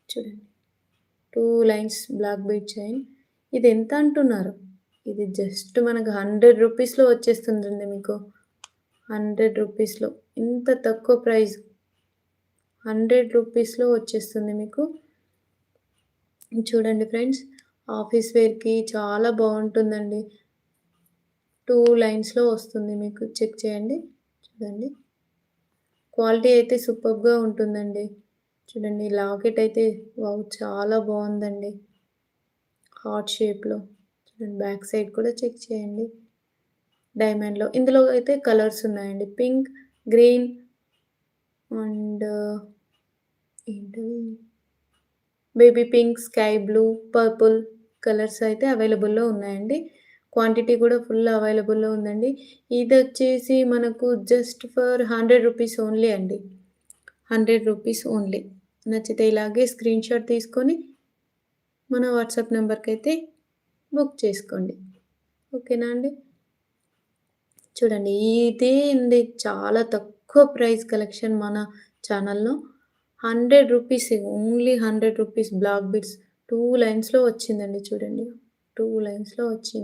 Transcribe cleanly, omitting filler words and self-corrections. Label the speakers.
Speaker 1: చూడండి. 2 lines black bead chain. ఇది ఎంత అంటున్నారు? ఇది జస్ట్ మనకు 100 రూపీస్‌లో వచ్చేస్తుందండి మీకు. 100 రూపీస్‌లో. ఇంత తక్కువ ప్రైస్. 100 రూపీస్‌లో వచ్చేస్తుంది మీకు. చూడండి ఫ్రెండ్స్. ఆఫీస్ వేర్‌కి చాలా బావుంటుందండి. 2 లైన్స్‌లో వస్తుంది మీకు. చెక్ చేయండి. చూడండి. క్వాలిటీ అయితే సూపర్బ్‌గా ఉంటుందండి. చూడండి లాకెట్ అయితే వావ్! చాలా బావుందండి. హార్ట్ షేప్‌లో. చూడండి బ్యాక్ సైడ్ కూడా చెక్ చేయండి. డైమండ్‌లో. ఇందులో అయితే కలర్స్ ఉన్నాయండి. పింక్, గ్రీన్ అండ్ ఏంటవి baby pink, sky blue, purple colours అయితే అవైలబుల్‌లో ఉన్నాయండి. క్వాంటిటీ కూడా ఫుల్ అవైలబుల్‌లో ఉందండి. ఇదొచ్చేసి మనకు జస్ట్ ఫర్ 100 రూపీస్ ఓన్లీ అండి. 100 రూపీస్ ఓన్లీ. నచ్చితే ఇలాగే స్క్రీన్‌షాట్ తీసుకొని మన వాట్సాప్ నంబర్‌కైతే బుక్ చేసుకోండి. ఓకేనా అండి? చూడండి ఇదే అండి చాలా తక్కువ ప్రైస్ కలెక్షన్ మన ఛానల్‌లో. 100 రూపీసే ఓన్లీ 100 రూపీస్ బ్లాక్ బీడ్స్ 2 లైన్స్‌లో వచ్చిందండి చూడండి. 2 లైన్స్‌లో వచ్చింది.